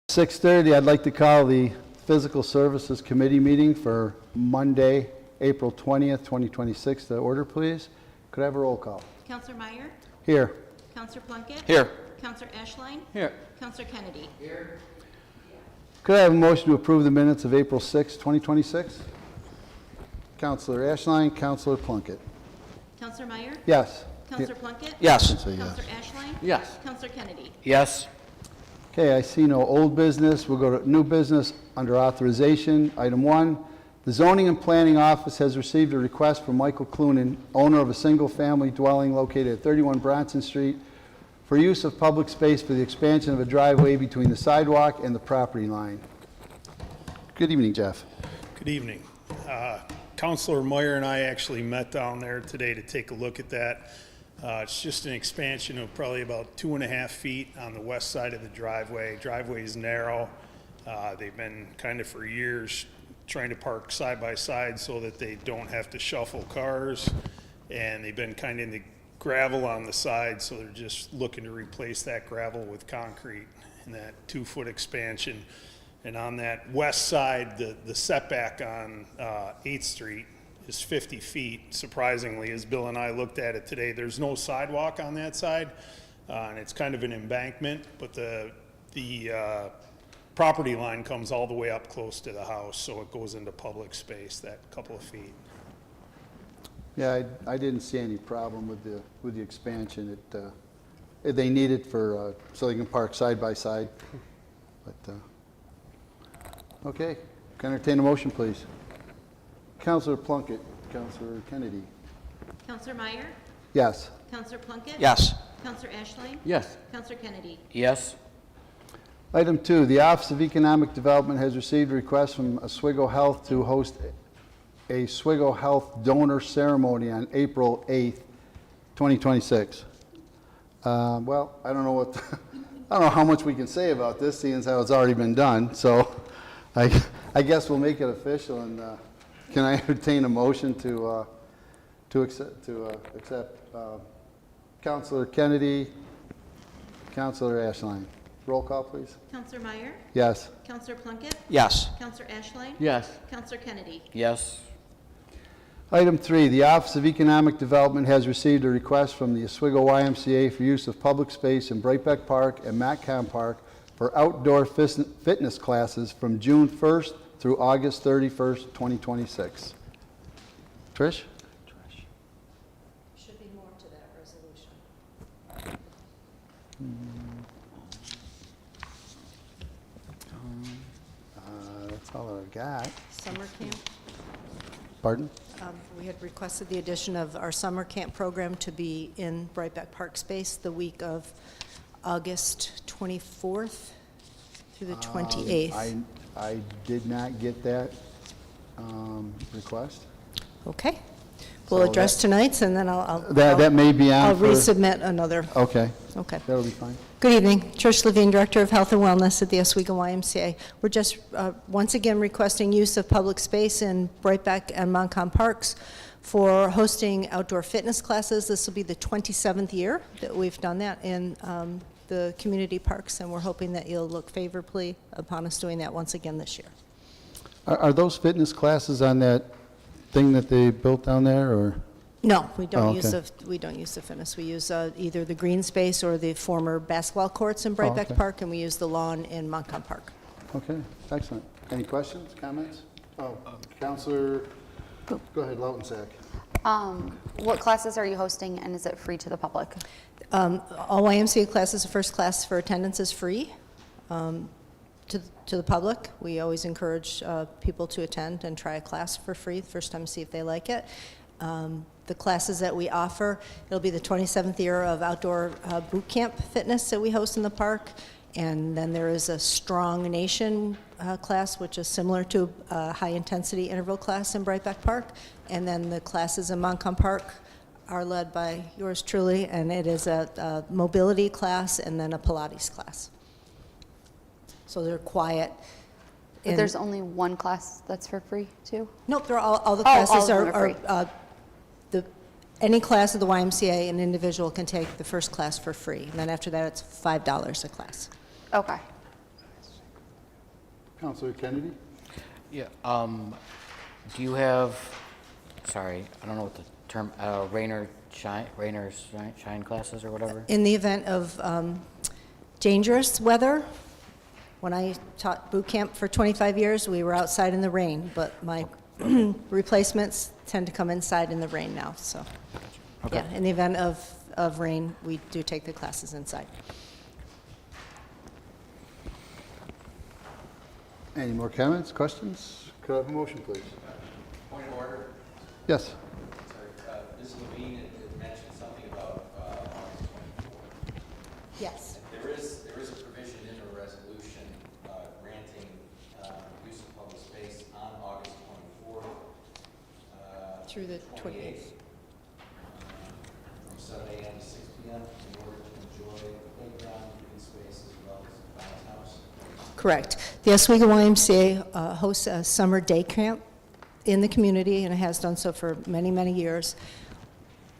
6:30, I'd like to call the Physical Services Committee meeting for Monday, April 20th, 2026 to order, please. Could I have a roll call? Counselor Meyer? Here. Counselor Plunkett? Here. Counselor Ashline? Here. Counselor Kennedy? Here. Could I have a motion to approve the minutes of April 6th, 2026? Counselor Ashline, Counselor Plunkett. Counselor Meyer? Yes. Counselor Plunkett? Yes. Say yes. Counselor Ashline? Yes. Counselor Kennedy? Yes. Okay, I see no old business. We'll go to new business under authorization. Item 1, the Zoning and Planning Office has received a request from Michael Clunan, owner of a single-family dwelling located at 31 Bronson Street, for use of public space for the expansion of a driveway between the sidewalk and the property line. Good evening, Jeff. Good evening. Councilor Meyer and I actually met down there today to take a look at that. It's just an expansion of probably about 2.5 feet on the west side of the driveway. Driveway is narrow. They've been kind of for years trying to park side by side so that they don't have to shuffle cars. And they've been kind of in the gravel on the side, so they're just looking to replace that gravel with concrete in that 2-foot expansion. And on that west side, the setback on 8th Street is 50 feet. Surprisingly, as Bill and I looked at it today, there's no sidewalk on that side, and it's kind of an embankment, but the property line comes all the way up close to the house, so it goes into public space, that couple of feet. Yeah, I didn't see any problem with the expansion. They need it for so they can park side by side. But okay, can I entertain a motion, please? Councilor Plunkett, Councilor Kennedy. Counselor Meyer? Yes. Counselor Plunkett? Yes. Counselor Ashline? Yes. Counselor Kennedy? Yes. Item 2, the Office of Economic Development has received a request from Oswego Health to host a Oswego Health donor ceremony on April 8th, 2026. Well, I don't know I don't know how much we can say about this, seeing as how it's already been done. So, I guess we'll make it official. And can I entertain a motion to accept Councilor Kennedy, Councilor Ashline? Roll call, please. Counselor Meyer? Yes. Counselor Plunkett? Yes. Counselor Ashline? Yes. Counselor Kennedy? Yes. Item 3, the Office of Economic Development has received a request from the Oswego YMCA for use of public space in Brightbeck Park and Matcom Park for outdoor fitness classes from June 1st through August 31st, 2026. Trish? Should be more to that resolution. That's all I got. Summer camp. Pardon? We had requested the addition of our summer camp program to be in Brightbeck Park space the week of August 24th through the 28th. I did not get that request. Okay. We'll So address tonight's, and then I'll That may be on I'll for... resubmit another. Okay, Okay. that'll be fine. Good evening. Trish Levine, Director of Health and Wellness at the Oswego YMCA. We're just once again requesting use of public space in Brightbeck and Montcalm Parks for hosting outdoor fitness classes. This will be the 27th year that we've done that in the community parks, and we're hoping that you'll look favorably upon us doing that once again this year. Are those fitness classes on that thing that they built down there, or? No, we don't Oh, okay. we don't use the fitness. We use either the green space or the former basketball courts in Brightbeck okay. Park, and we use the lawn in Montcalm Park. Okay, excellent. Any questions, comments? Oh, Counselor, go ahead, Lautensack. What classes are you hosting, and is it free to the public? All YMCA classes, the first class for attendance is free to the public. We always encourage people to attend and try a class for free the first time to see if they like it. The classes that we offer, it'll be the 27th year of outdoor boot camp fitness that we host in the park. And then there is a Strong Nation class, which is similar to a high-intensity interval class in Brightbeck Park. And then the classes in Montcalm Park are led by yours truly, and it is a mobility class and then a Pilates class. So they're quiet. But there's only one class that's for free, too? Nope, they're all the Oh, all classes of them are are any class of the YMCA, an individual can take the first class for free. And then after that, it's $5 a class. Okay. Counselor Kennedy? Yeah, do you have, sorry, I don't know what the term, rain or shine classes or whatever? In the event of dangerous weather, when I taught boot camp for 25 years, we were outside in the rain, but my replacements tend to come inside in the rain now, so. Okay. Yeah, in the event of rain, we do take the classes inside. Any more comments, questions? Could I have a motion, please? Point of order. Yes. Sorry, Ms. Levine had mentioned something about August 24th. Yes. There is a provision in the resolution granting use of public space on August 24th. Through the 28th. From 7 a.m. to 6 p.m. in order to enjoy the playground, green space, as well as the bounce house. Correct. The Oswego YMCA hosts a summer day camp in the community, and it has done so for many, many years.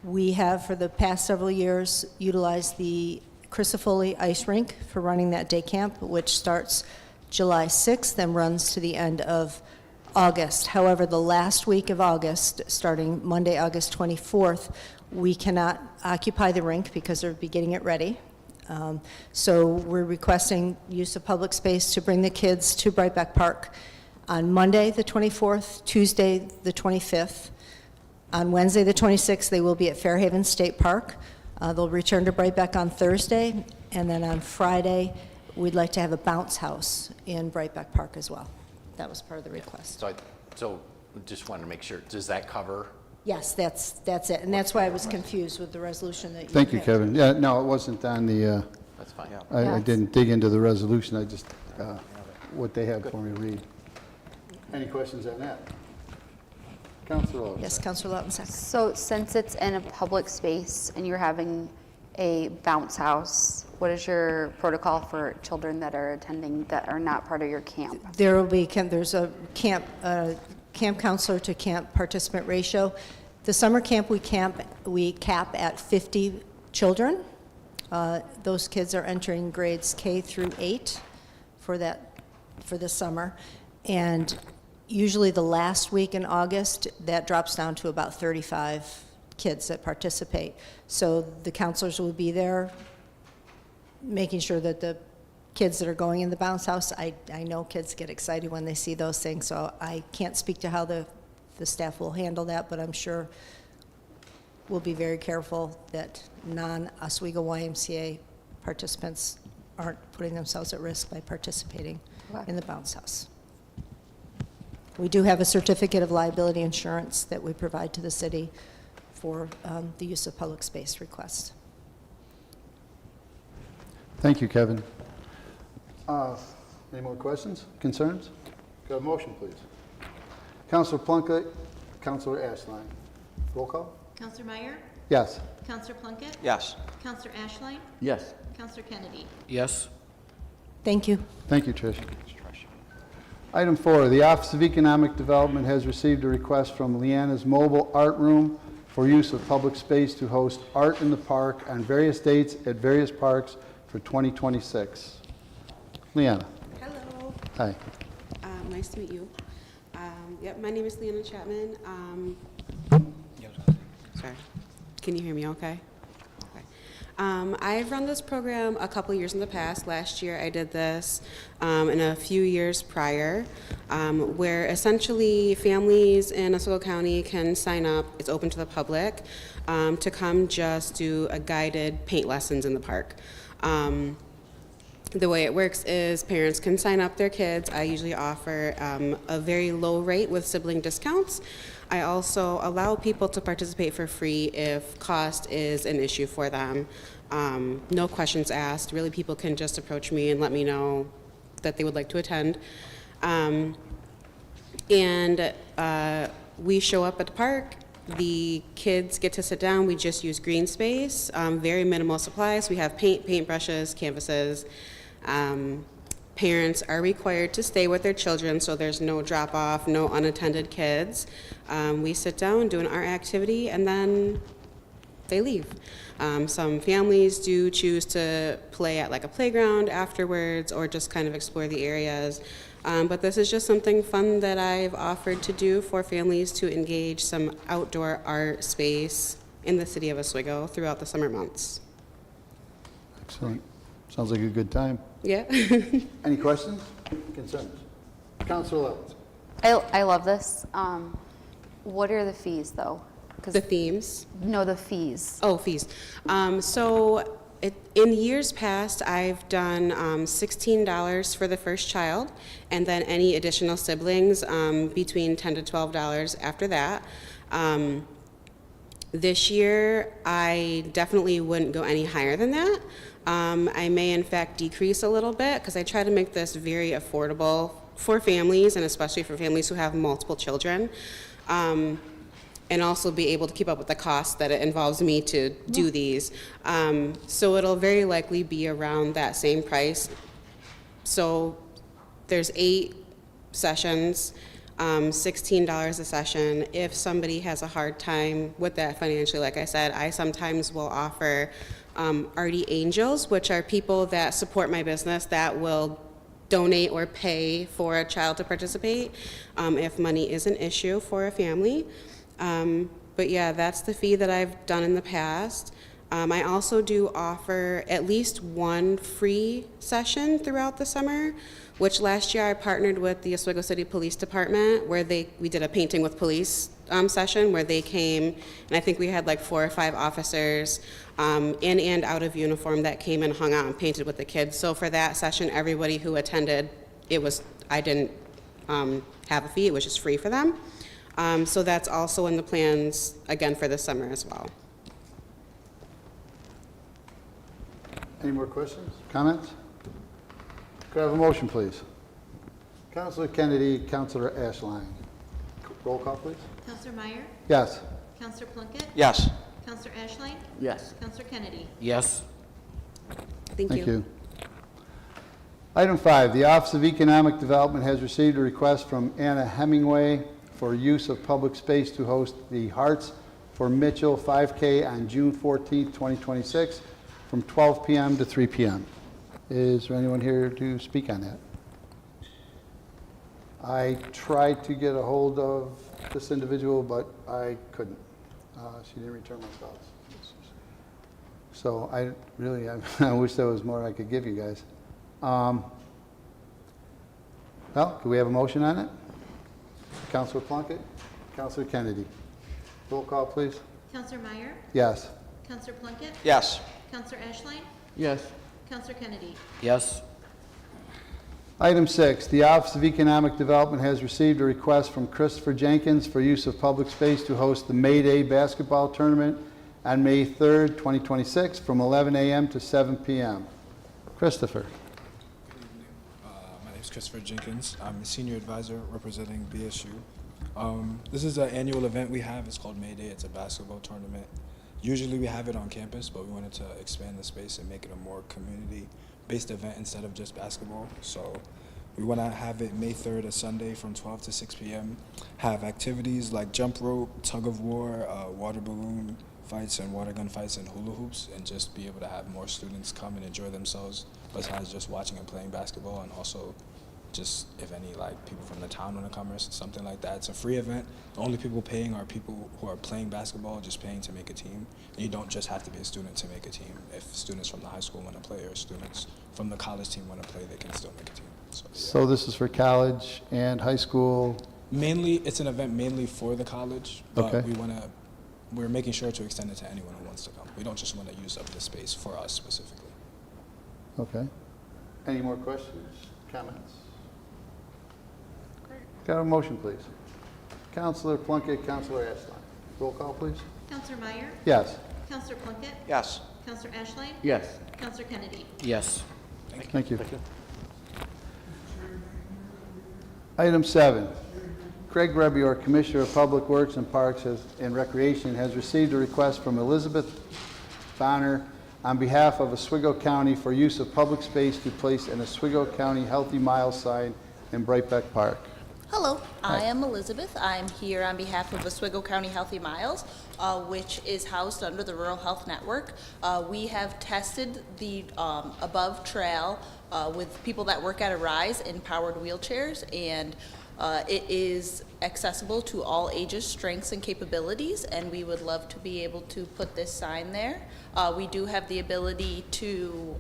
We have, for the past several years, utilized the Crisafulli Ice Rink for running that day camp, which starts July 6th and runs to the end of August. However, the last week of August, starting Monday, August 24th, we cannot occupy the rink because they'll be getting it ready. So we're requesting use of public space to bring the kids to Brightback Park on Monday, the 24th, Tuesday, the 25th. On Wednesday, the 26th, they will be at Fairhaven State Park. They'll return to Brightback on Thursday, and then on Friday, we'd like to have a bounce house in Brightback Park as well. That was part of the request. So just wanted to make sure, does that cover? Yes, that's it, and that's why I was confused with the resolution that you Thank you, had. Kevin. Yeah, no, it wasn't on the, That's fine. I Yes. didn't dig into the resolution, I just, what they had for me to read. Any questions on that? Counselor Oaks? Yes, Councilor Lautensack. So since it's in a public space and you're having a bounce house, what is your protocol for children that are attending that are not part of your camp? There will be, there's a camp counselor to camp participant ratio. The summer camp, we cap at 50 children. Those kids are entering grades K through 8 for this summer. And usually the last week in August, that drops down to about 35 kids that participate. So the counselors will be there making sure that the kids that are going in the bounce house, I know kids get excited when they see those things, so I can't speak to how the staff will handle that, but I'm sure we'll be very careful that non-Oswego YMCA participants aren't putting themselves at risk by participating in the bounce house. We do have a certificate of liability insurance that we provide to the city for the use of public space requests. Thank you, Kevin. Any more questions, concerns? Could I have a motion, please? Counselor Plunkett, Counselor Ashline. Roll call? Counselor Meyer, Yes. Counselor Plunkett, Yes. Counselor Ashline, Yes. Counselor Kennedy. Yes. Thank you. Thank you, Trish. Item 4, the Office of Economic Development has received a request from Leanna's Mobile Art Room for use of public space to host Art in the Park on various dates at various parks for 2026. Leanna. Hello. Hi. Nice to meet you. Yep, my name is Leanna Chapman. Sorry. Can you hear me okay? Okay. I've run this program a couple years in the past. Last year I did this, and a few years prior, where essentially families in Oswego County can sign up. It's open to the public to come just do a guided paint lessons in the park. The way it works is parents can sign up their kids. I usually offer a very low rate with sibling discounts. I also allow people to participate for free if cost is an issue for them. No questions asked. Really, people can just approach me and let me know that they would like to attend. We show up at the park. The kids get to sit down. We just use green space, very minimal supplies. We have paint brushes, canvases. Parents are required to stay with their children, so there's no drop-off, no unattended kids. We sit down, do an art activity, and then they leave. Some families do choose to play at like a playground afterwards or just kind of explore the areas. But this is just something fun that I've offered to do for families to engage some outdoor art space in the city of Oswego throughout the summer months. Excellent. Sounds like a good time. Yeah. Any questions, concerns? Counselor Levens? I love this. What are the fees, though? 'Cause- The themes. No, the fees. Oh, fees. In years past, I've done $16 for the first child, and then any additional siblings between $10 to $12 after that. This year, I definitely wouldn't go any higher than that. I may, in fact, decrease a little bit because I try to make this very affordable for families, and especially for families who have multiple children. And also be able to keep up with the cost that it involves me to do these. So it'll very likely be around that same price. So there's 8 sessions, $16 a session. If somebody has a hard time with that financially, like I said, I sometimes will offer Artie Angels, which are people that support my business that will donate or pay for a child to participate if money is an issue for a family. But yeah, that's the fee that I've done in the past. I also do offer at least one free session throughout the summer, which last year I partnered with the Oswego City Police Department where we did a painting with police session where they came, and I think we had like 4 or 5 officers in and out of uniform that came and hung out and painted with the kids. So for that session, everybody who attended, I didn't have a fee, it was just free for them. So that's also in the plans, again, for the summer as well. Any more questions, comments? Could I have a motion, please? Counselor Kennedy, Counselor Ashline. Roll call, please. Counselor Meyer, Yes. Counselor Plunkett, Yes. Counselor Ashline, Yes. Counselor Kennedy. Yes. Thank Thank you. you. Item 5, the Office of Economic Development has received a request from Anna Hemingway for use of public space to host the Hearts for Mitchell 5K on June 14th, 2026, from 12 p.m. to 3 p.m. Is there anyone here to speak on that? I tried to get a hold of this individual, but I couldn't. She didn't return my calls. So I wish there was more I could give you guys. Well, could we have a motion on it? Counselor Plunkett, Counselor Kennedy. Roll call, please. Counselor Meyer, Yes. Counselor Plunkett, Yes. Counselor Ashline, Yes. Counselor Kennedy. Yes. Item 6, the Office of Economic Development has received a request from Christopher Jenkins for use of public space to host the May Day basketball tournament on May 3rd, 2026, from 11 a.m. to 7 p.m. Christopher. My name is Christopher Jenkins. I'm a senior advisor representing BSU. This is an annual event we have. It's called May Day. It's a basketball tournament. Usually we have it on campus, but we wanted to expand the space and make it a more community-based event instead of just basketball. So we want to have it May 3rd, a Sunday, from 12 to 6 p.m. Have activities like jump rope, tug of war, water balloon fights, and water gun fights, and hula hoops, and just be able to have more students come and enjoy themselves besides just watching and playing basketball, and also just if any people from the town want to come or something like that. It's a free event. The only people paying are people who are playing basketball, just paying to make a team. And you don't just have to be a student to make a team. If students from the high school want to play or students from the college team want to play, they can still make a team. So, yeah. So this is for college and high school? Mainly, it's an event mainly for the college, but Okay. we're making sure to extend it to anyone who wants to come. We don't just want to use up the space for us specifically. Okay. Any more questions, comments? Can I have a motion, please? Counselor Plunkett, Counselor Ashline. Roll call, please. Counselor Meyer, Yes. Counselor Plunkett, Yes. Counselor Ashline, Yes. Counselor Kennedy. Yes. Thank you. Item 7, Craig Rebior, Commissioner of Public Works and Parks and Recreation, has received a request from Elizabeth Bonner on behalf of Oswego County for use of public space to place an Oswego County Healthy Miles sign in Brightbeck Park. Hello, I am Elizabeth. I'm here on behalf of Oswego County Healthy Miles, which is housed under the Rural Health Network. We have tested the above trail with people that work at Arise in powered wheelchairs, and it is accessible to all ages, strengths, and capabilities, and we would love to be able to put this sign there. We do have the ability to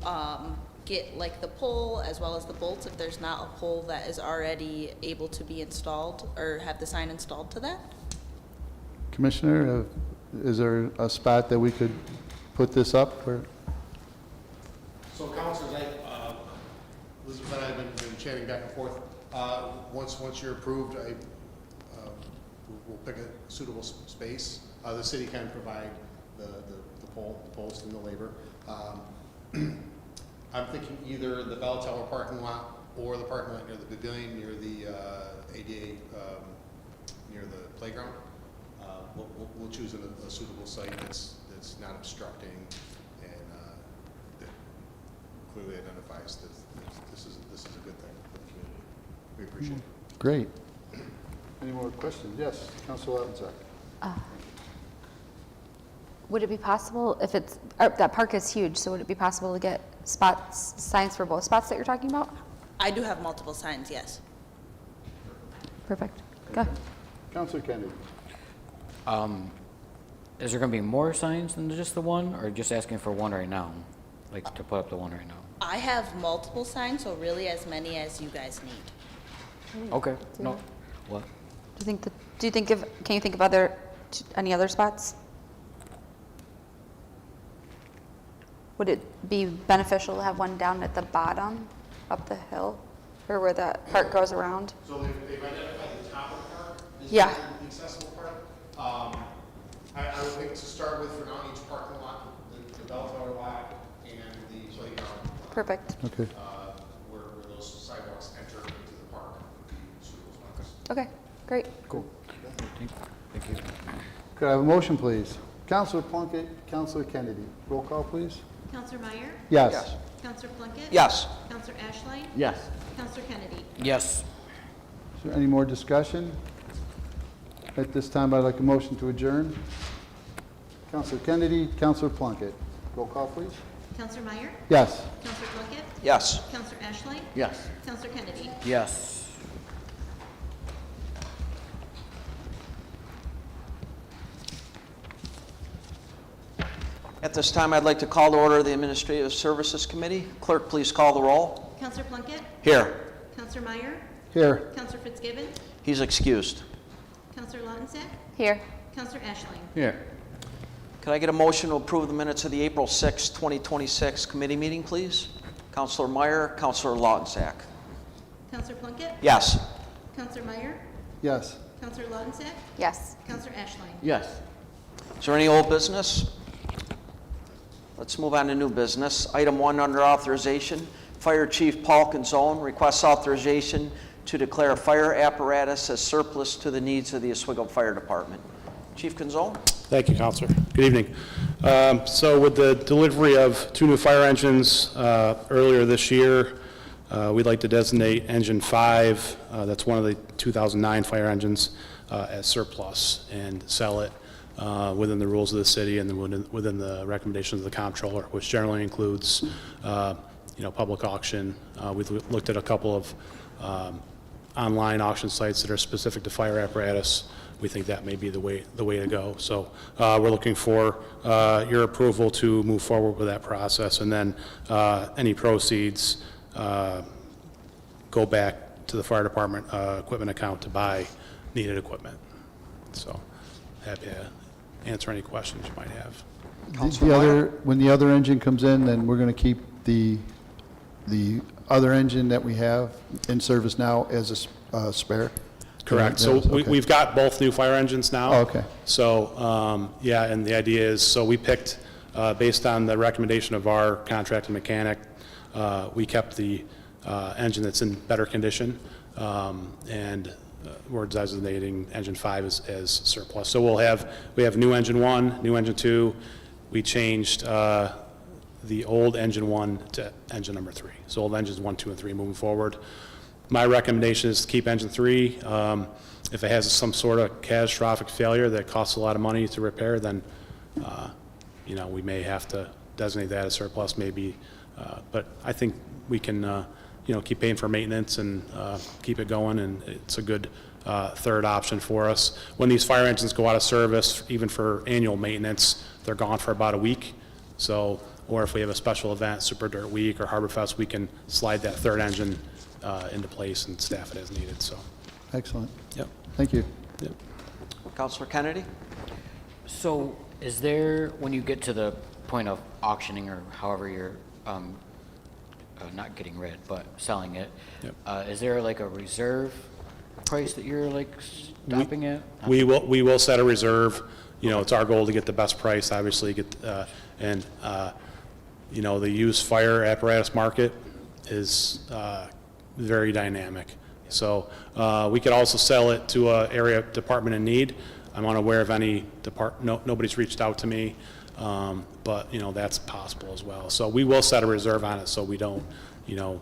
get like the pole as well as the bolts if there's not a pole that is already able to be installed or have the sign installed to that. Commissioner, is there a spot that we could put this up for? So councilors, Elizabeth and I have been chatting back and forth. Once you're approved, we'll pick a suitable space. The city can provide the pole, the post and the labor. I'm thinking either the bell tower parking lot or the parking lot near the pavilion, near the ADA, near the playground. We'll choose a suitable site that's not obstructing and that clearly identifies that this is a good thing for the community. We appreciate it. Great. Any more questions? Yes, Councilor Lautensack. Would it be possible, if it's, that park is huge, so would it be possible to get signs for both spots that you're talking about? I do have multiple signs, yes. Perfect. Go. Councilor Kennedy. Is there going to be more signs than just the one, or just asking for one right now? Like to put up the one right now? I have multiple signs, so really as many as you guys need. Okay, no, what? Can you think of any other spots? Would it be beneficial to have one down at the bottom, up the hill, or where the park goes around? So they've identified the top of the park? Yeah. The accessible part? I would think to start with for now, each parking lot, the bell tower lot and the playground. Perfect. Okay. Where those sidewalks enter into the park would be suitable spots. Okay, great. Cool. Thank you. Could I have a motion, please? Councilor Plunkett, Councilor Kennedy. Roll call, please. Counselor Meyer? Yes. Counselor Plunkett? Yes. Counselor Ashline? Yes. Counselor Kennedy? Yes. Is there any more discussion? At this time, I'd like a motion to adjourn. Councilor Kennedy, Councilor Plunkett. Roll call, please. Counselor Meyer? Yes. Counselor Plunkett? Yes. Counselor Ashline? Yes. Counselor Kennedy? Yes. At this time, I'd like to call to order the Administrative Services Committee. Clerk, please call the roll. Counselor Plunkett? Here. Counselor Meyer? Here. Counselor Fitzgibbon? He's excused. Counselor Lautensack? Here. Counselor Ashline? Here. Could I get a motion to approve the minutes of the April 6, 2026 committee meeting, please? Counselor Meyer, Counselor Lautensack. Counselor Plunkett? Yes. Counselor Meyer? Yes. Counselor Lautensack? Yes. Counselor Ashline? Yes. Is there any old business? Let's move on to new business. Item 1 under authorization. Fire Chief Paul Canzone requests authorization to declare a fire apparatus as surplus to the needs of the Oswego Fire Department. Chief Canzone? Thank you, Counselor. Good evening. So with the delivery of 2 new fire engines earlier this year, we'd like to designate Engine 5, that's one of the 2009 fire engines, as surplus and sell it within the rules of the city and within the recommendations of the comptroller, which generally includes, public auction. We've looked at a couple of online auction sites that are specific to fire apparatus. We think that may be the way to go. So we're looking for your approval to move forward with that process, and then any proceeds go back to the fire department equipment account to buy needed equipment. So happy to answer any questions you might have. When the other engine comes in, then we're going to keep the other engine that we have in service now as a spare? Correct. So Okay. we've got both new fire engines now. Oh, okay. So, and the idea is, so we picked, based on the recommendation of our contracting mechanic, we kept the engine that's in better condition, and we're designating engine 5 as surplus. So we have new engine 1, new engine 2. We changed the old engine 1 to engine number 3. So old engines 1, 2, and 3 moving forward. My recommendation is to keep engine 3. If it has some sort of catastrophic failure that costs a lot of money to repair, then, you know, we may have to designate that as surplus maybe. But I think we can, you know, keep paying for maintenance and keep it going, and it's a good third option for us. When these fire engines go out of service, even for annual maintenance, they're gone for about a week. So, or if we have a special event, Super Dirt Week or Harbor Fest, we can slide that third engine into place and staff it as needed, so. Excellent. Yep. Thank you. Yep. Counselor Kennedy? So is there, when you get to the point of auctioning or however you're not getting rid, but selling it, Yep. is there like a reserve price that you're like stopping at? We will set a reserve. You know, it's our goal to get the best price, obviously, you know, the used fire apparatus market is very dynamic. So we could also sell it to a area department in need. I'm unaware of any nobody's reached out to me, but you know, that's possible as well. So we will set a reserve on it so we don't, you know,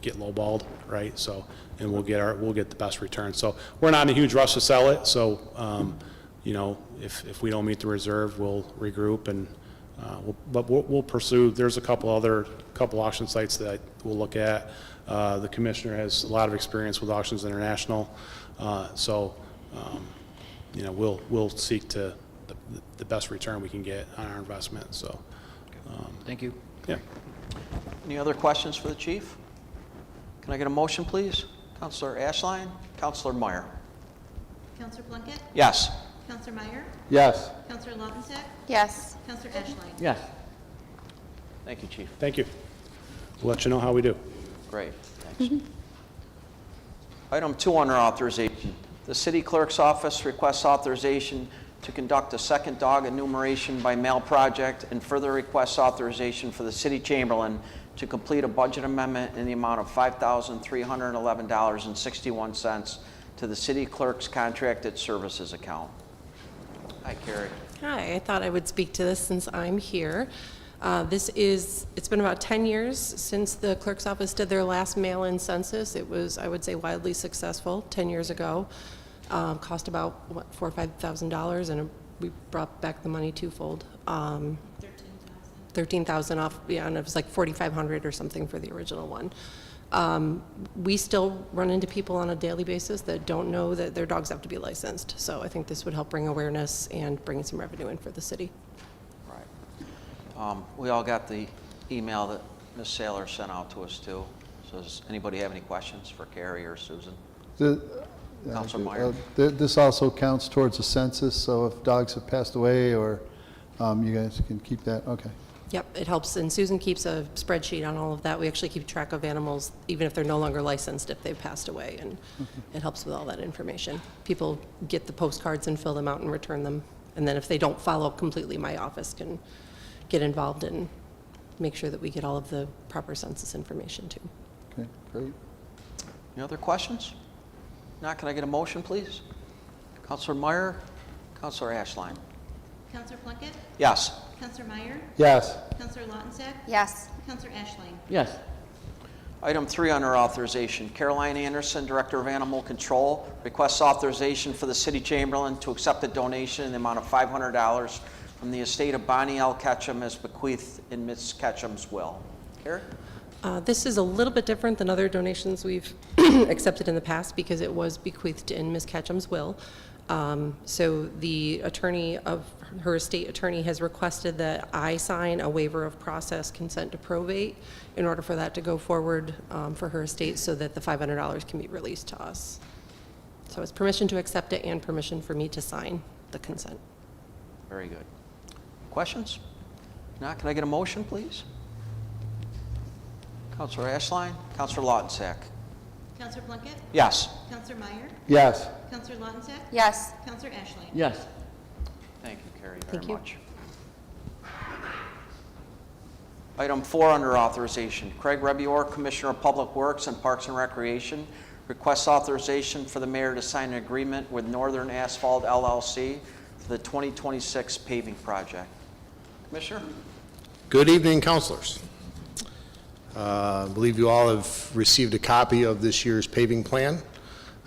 get lowballed, right? So, and we'll get the best return. So we're not in a huge rush to sell it. So, you know, if we don't meet the reserve, we'll regroup and we'll pursue. There's a couple auction sites that we'll look at. The commissioner has a lot of experience with Auctions International, so you know, we'll seek to the best return we can get on our investment. So, Thank you. Yeah. Any other questions for the chief? Can I get a motion, please? Counselor Ashline, Counselor Meyer. Counselor Plunkett? Yes. Counselor Meyer? Yes. Counselor Lautensack? Yes. Counselor Eschline? Yes. Thank you, chief. Thank you. We'll let you know how we do. Great, thanks. Item 2 under authorization. The city clerk's office requests authorization to conduct a second dog enumeration by mail project and further requests authorization for the city chamberlain to complete a budget amendment in the amount of $5,311.61 to the city clerk's contracted services account. Hi, Carrie. Hi, I thought I would speak to this since I'm here. It's been about 10 years since the clerk's office did their last mail-in census. It was, I would say, wildly successful 10 years ago. Cost about, what, $4,000 or $5,000, and we brought back the money twofold. 13,000 off, yeah, and it was like 4,500 or something for the original one. We still run into people on a daily basis that don't know that their dogs have to be licensed. So I think this would help bring awareness and bring some revenue in for the city. Right. We all got the email that Ms. Saylor sent out to us too. So does anybody have any questions for Carrie or Susan? Counselor Meyer. This also counts towards the census, so if dogs have passed away or you guys can keep that, okay. Yep, it helps, and Susan keeps a spreadsheet on all of that. We actually keep track of animals, even if they're no longer licensed, if they've passed away, and it helps with all that information. People get the postcards and fill them out and return them, and then if they don't follow completely, my office can get involved and make sure that we get all of the proper census information too. Okay, great. Any other questions? Now, can I get a motion, please? Counselor Meyer, Counselor Ashline. Counselor Plunkett? Yes. Counselor Meyer? Yes. Counselor Lautensack? Yes. Counselor Eschline? Yes. Item 3 under authorization. Caroline Anderson, Director of Animal Control, requests authorization for the city chamberlain to accept a donation in the amount of $500 from the estate of Bonnie L. Ketchum as bequeathed in Ms. Ketchum's will. Carrie? This is a little bit different than other donations we've accepted in the past because it was bequeathed in Ms. Ketchum's will. So the attorney of her estate attorney has requested that I sign a waiver of process consent to probate in order for that to go forward for her estate so that the $500 can be released to us. So it's permission to accept it and permission for me to sign the consent. Very good. Questions? Now, can I get a motion, please? Counselor Ashline, Counselor Lautensack. Counselor Plunkett? Yes. Counselor Meyer? Yes. Counselor Lautensack? Yes. Counselor Eschline? Yes. Thank you, Carrie, very Thank you. much. Item 4 under authorization. Craig Rebior, Commissioner of Public Works and Parks and Recreation, requests authorization for the mayor to sign an agreement with Northern Asphalt LLC for the 2026 paving project. Commissioner? Good evening, councilors. I believe you all have received a copy of this year's paving plan.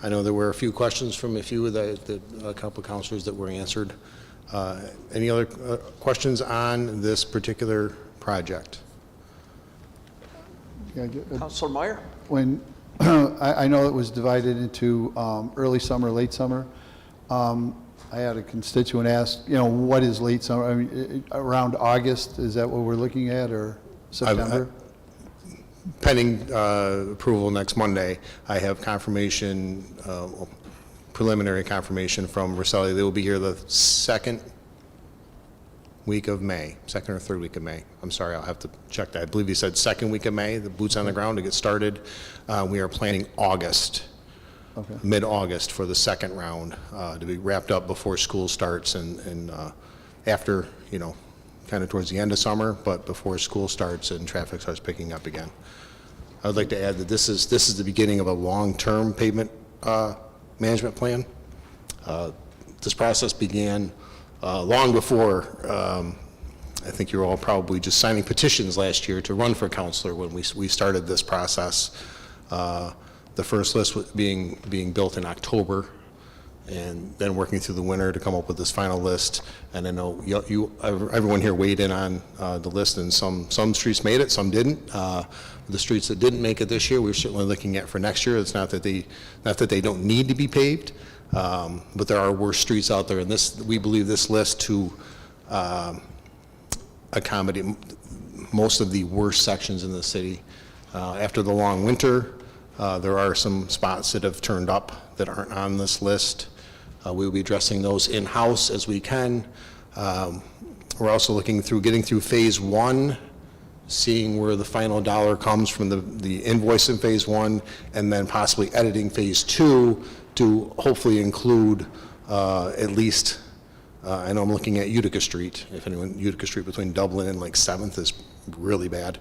I know there were a few questions from a few of a couple of counselors that were answered. Any other questions on this particular project? Yeah, Counselor Meyer? When, I know it was divided into early summer, late summer. I had a constituent ask, what is late summer? I mean, around August, is that what we're looking at, or September? Pending approval next Monday, I have confirmation, preliminary confirmation from Rosselli. They will be here the second week of May, second or third week of May. I'm sorry, I'll have to check that. I believe he said second week of May, the boots on the ground to get started. We are planning August, mid-August for the second round to be wrapped up before school starts and after, kind of towards the end of summer, but before school starts and traffic starts picking up again. I would like to add that this is the beginning of a long-term pavement management plan. This process began long before, I think you were all probably just signing petitions last year to run for counselor when we started this process. The first list was being built in October, and then working through the winter to come up with this final list. And I know everyone here weighed in on the list, and some streets made it, some didn't. The streets that didn't make it this year, we're certainly looking at for next year. It's not that they don't need to be paved, but there are worse streets out there, and we believe this list to accommodate most of the worst sections in the city. After the long winter, there are some spots that have turned up that aren't on this list. We will be addressing those in-house as we can. We're also getting through phase one, seeing where the final dollar comes from the invoice in phase one, and then possibly editing phase two to hopefully include at least, I know I'm looking at Utica Street. If anyone, Utica Street between Dublin and like 7th is really bad.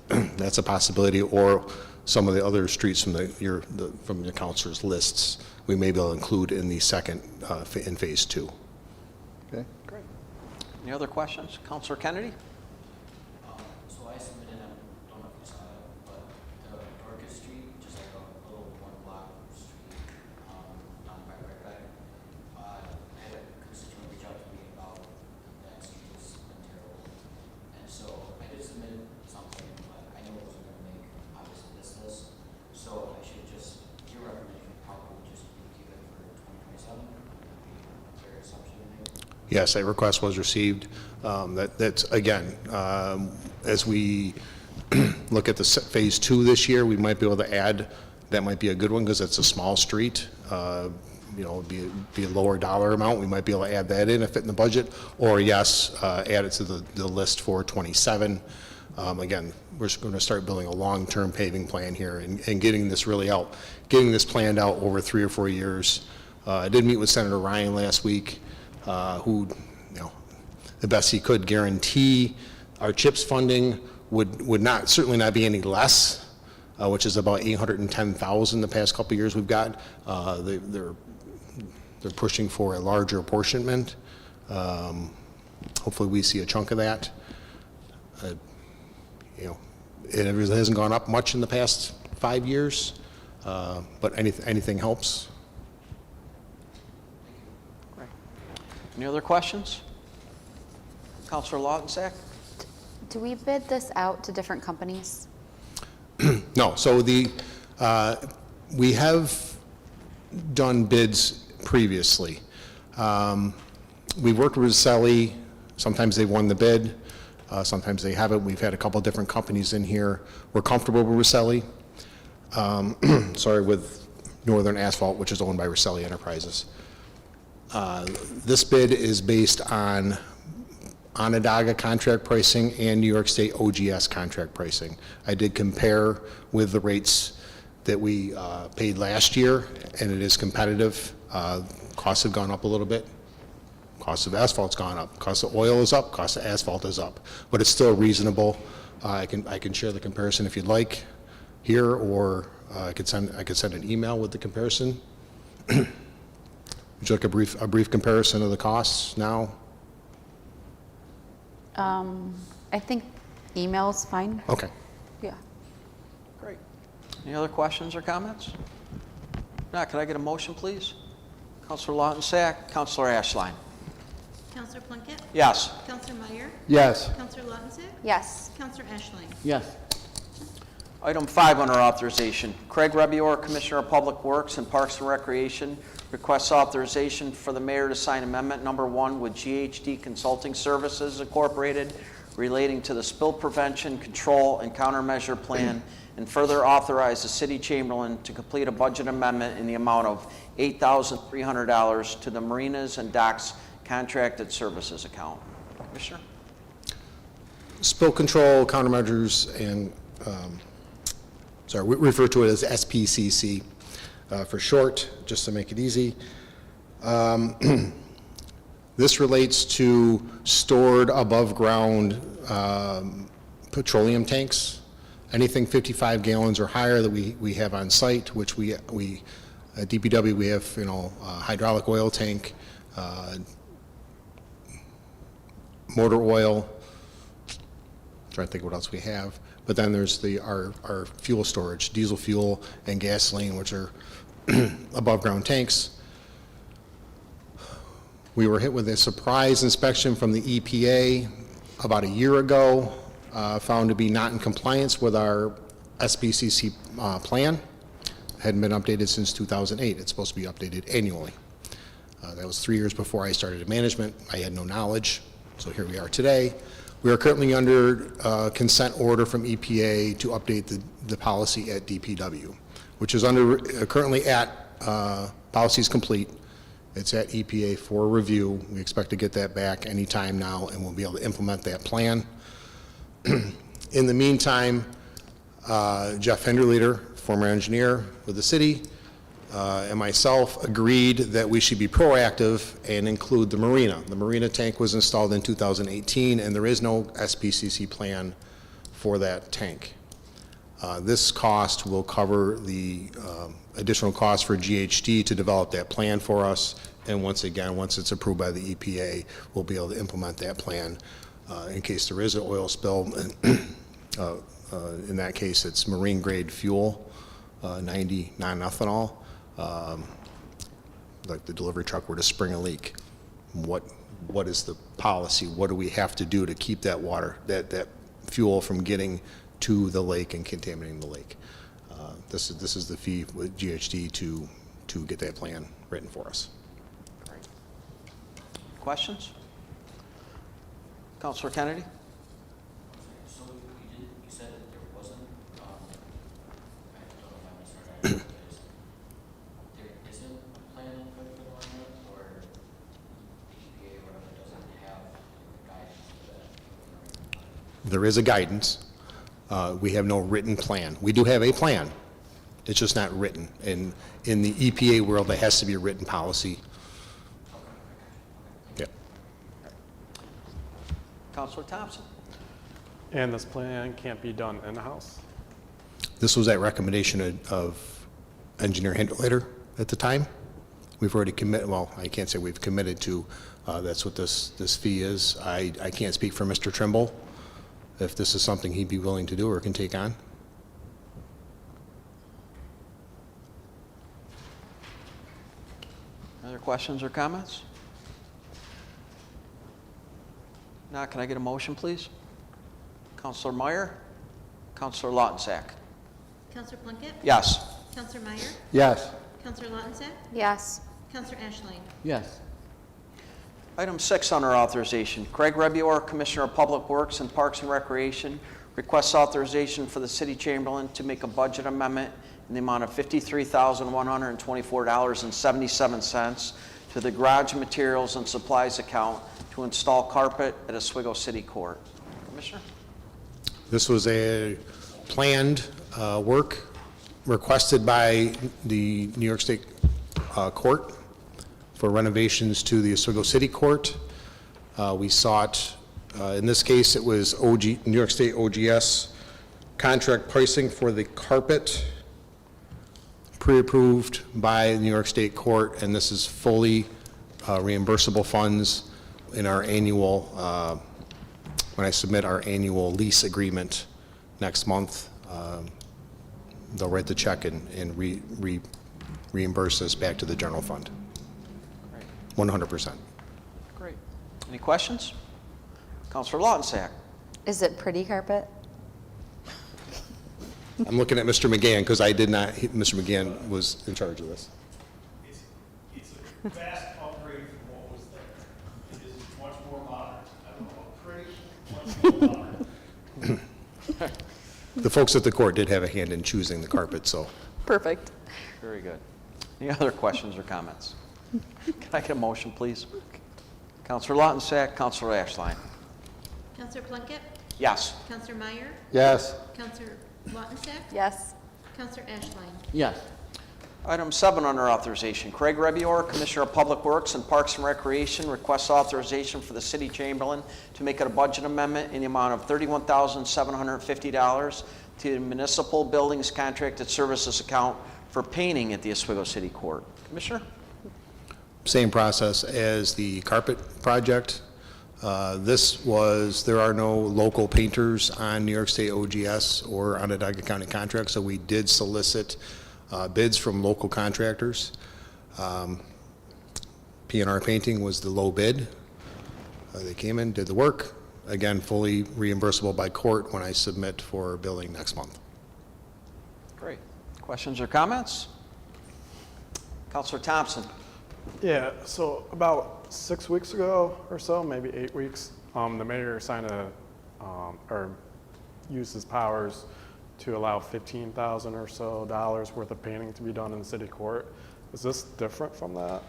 That's a possibility, or some of the other streets from your counselor's lists we may be able to include in the second, in phase two. Okay. Great. Any other questions? Counselor Kennedy? So I submitted, I don't know if you saw it, but the Dorcas Street, just like a little one block street down by Red. I had a constituent reach out to me about that street has been terrible. And so I did submit something, but I know it wasn't going to make obviously this list. So I should just, your recommendation probably just keep it for 2027? Fair assumption to make? Yes, that request was received. That's, again, as we look at the phase two this year, we might be able to add, that might be a good one because it's a small street. It'd be a lower dollar amount. We might be able to add that in if it in the budget, or yes, add it to the list for 27. Again, we're going to start building a long-term paving plan here and getting this really out, getting this planned out over 3 or 4 years. I did meet with Senator Ryan last week, who, the best he could guarantee our CHIPS funding would not, certainly not be any less, which is about $810,000 the past couple of years we've got. They're pushing for a larger apportionment. Hopefully we see a chunk of that. It hasn't gone up much in the past 5 years, but anything helps. Great. Any other questions? Counselor Lautensack? Do we bid this out to different companies? No, so we have done bids previously. We worked with Rosselli. Sometimes they won the bid, sometimes they haven't. We've had a couple different companies in here. We're comfortable with Rosselli. With Northern Asphalt, which is owned by Rosselli Enterprises. This bid is based on Onondaga contract pricing and New York State OGS contract pricing. I did compare with the rates that we paid last year, and it is competitive. Costs have gone up a little bit. Cost of asphalt's gone up. Cost of oil is up. Cost of asphalt is up, but it's still reasonable. I can share the comparison if you'd like here, or I could send an email with the comparison. Would you like a brief comparison of the costs now? I think Email's fine. Okay. Yeah. Great. Any other questions or comments? Now, can I get a motion, please? Counselor Lawton Sack, Counselor Ashline. Counselor Plunkett? Yes. Counselor Meyer? Yes. Counselor Lautensack? Yes. Counselor Ashline? Yes. Item 5 under authorization. Craig Rebior, Commissioner of Public Works and Parks and Recreation, requests authorization for the mayor to sign amendment number 1 with GHD Consulting Services Incorporated relating to the spill prevention, control, and countermeasure plan, and further authorize the city chamberlain to complete a budget amendment in the amount of $8,300 to the Marinas and Docks Contracted Services account. Commissioner? Spill control, countermeasures, and, we refer to it as SPCC for short, just to make it easy. This relates to stored above-ground petroleum tanks, anything 55 gallons or higher that we have on site, which we at DPW, we have, a hydraulic oil tank, motor oil, trying to think what else we have. But then there's our fuel storage, diesel fuel and gasoline, which are above ground tanks. We were hit with a surprise inspection from the EPA about a year ago, found to be not in compliance with our SPCC plan. Hadn't been updated since 2008. It's supposed to be updated annually. That was 3 years before I started management. I had no knowledge, so here we are today. We are currently under consent order from EPA to update the policy at DPW, which is currently at policies complete. It's at EPA for review. We expect to get that back anytime now, and we'll be able to implement that plan. In the meantime, Jeff Henderleader, former engineer with the city, and myself agreed that we should be proactive and include the marina. The marina tank was installed in 2018, and there is no SPCC plan for that tank. This cost will cover the additional cost for GHD to develop that plan for us, and once it's approved by the EPA, we'll be able to implement that plan in case there is an oil spill. In that case, it's marine grade fuel, 90 non-ethanol. Like the delivery truck were to spring a leak, what is the policy? What do we have to do to keep that water, that fuel from getting to the lake and contaminating the lake? This is the fee with GHD to get that plan written for us. Great. Questions? Councilor Kennedy? So you said that there wasn't, I don't know if I misheard, there isn't a plan in place for the marina, or the EPA or whatever doesn't have guidance for that? There is a guidance. We have no written plan. We do have a plan. It's just not written. And in the EPA world, there has to be a written policy. Yeah. Councilor Thompson? And this plan can't be done in-house? This was at recommendation of Engineer Henderleader at the time. We've already committed, well, I can't say we've committed to, that's what this fee is. I can't speak for Mr. Trimble, if this is something he'd be willing to do or can take on. Other questions or comments? Now, can I get a motion, please? Councilor Meyer? Councilor Lautensack? Counselor Plunkett? Yes. Counselor Meyer? Yes. Counselor Lautensack? Yes. Counselor Ashline? Yes. Item 6 under authorization. Craig Rebior, Commissioner of Public Works and Parks and Recreation, requests authorization for the city chamberlain to make a budget amendment in the amount of $53,124.77 to the garage materials and supplies account to install carpet at Oswego City Court. Commissioner? This was a planned work requested by the New York State Court for renovations to the Oswego City Court. We sought, in this case, it was New York State OGS contract pricing for the carpet, pre-approved by the New York State Court, and this is fully reimbursable funds in our annual when I submit our annual lease agreement next month, they'll write the check and reimburse us back to the general fund. Great. 100%. Great. Any questions? Counselor Lautensack. Is it pretty carpet? I'm looking at Mr. McGann because I did not, Mr. McGann was in charge of this. It's a vast upgrade from what was there. It is much more modern. I don't know, pretty, much more modern. The folks at the court did have a hand in choosing the carpet, so. Perfect. Very good. Any other questions or comments? Can I get a motion, please? Counselor Lautensack, Counselor Ashline. Counselor Plunkett? Yes. Counselor Meyer? Yes. Counselor Lautensack? Yes. Counselor Ashline? Yes. Item 7 under authorization, Craig Rebior, Commissioner of Public Works and Parks and Recreation, requests authorization for the city chamberlain to make a budget amendment in the amount of $31,750 to the municipal buildings contracted services account for painting at the Oswego City Court. Commissioner? Same process as the carpet project. There are no local painters on New York State OGS or Onondaga County contract, so we did solicit bids from local contractors. P&R Painting was the low bid. They came in, did the work, again, fully reimbursable by court when I submit for billing next month. Great. Questions or comments? Counselor Thompson. Yeah, so about 6 weeks ago or so, maybe 8 weeks, the mayor signed or used his powers to allow $15,000 or so worth of painting to be done in the city court. Is this different from that?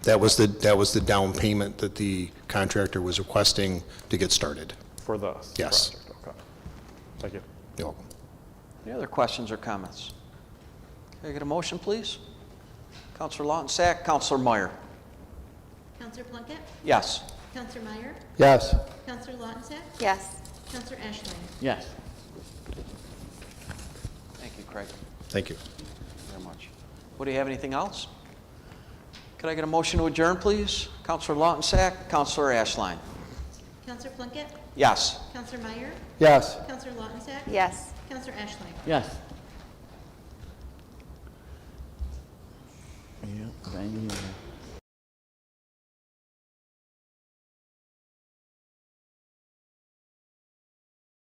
That was the down payment that the contractor was requesting to get started. For this Yes. project? Okay. Thank you. You're welcome. Any other questions or comments? Can I get a motion, please? Counselor Lautensack, Counselor Meyer. Counselor Plunkett? Yes. Counselor Meyer? Yes. Counselor Lautensack? Yes. Counselor Ashline? Yes. Thank you, Craig. Thank you. Very much. Would you have anything else? Could I get a motion to adjourn, please? Counselor Lautensack, Counselor Ashline. Counselor Plunkett? Yes. Counselor Meyer? Yes. Counselor Lautensack? Yes. Counselor Ashline? Yes. Yeah, thank you.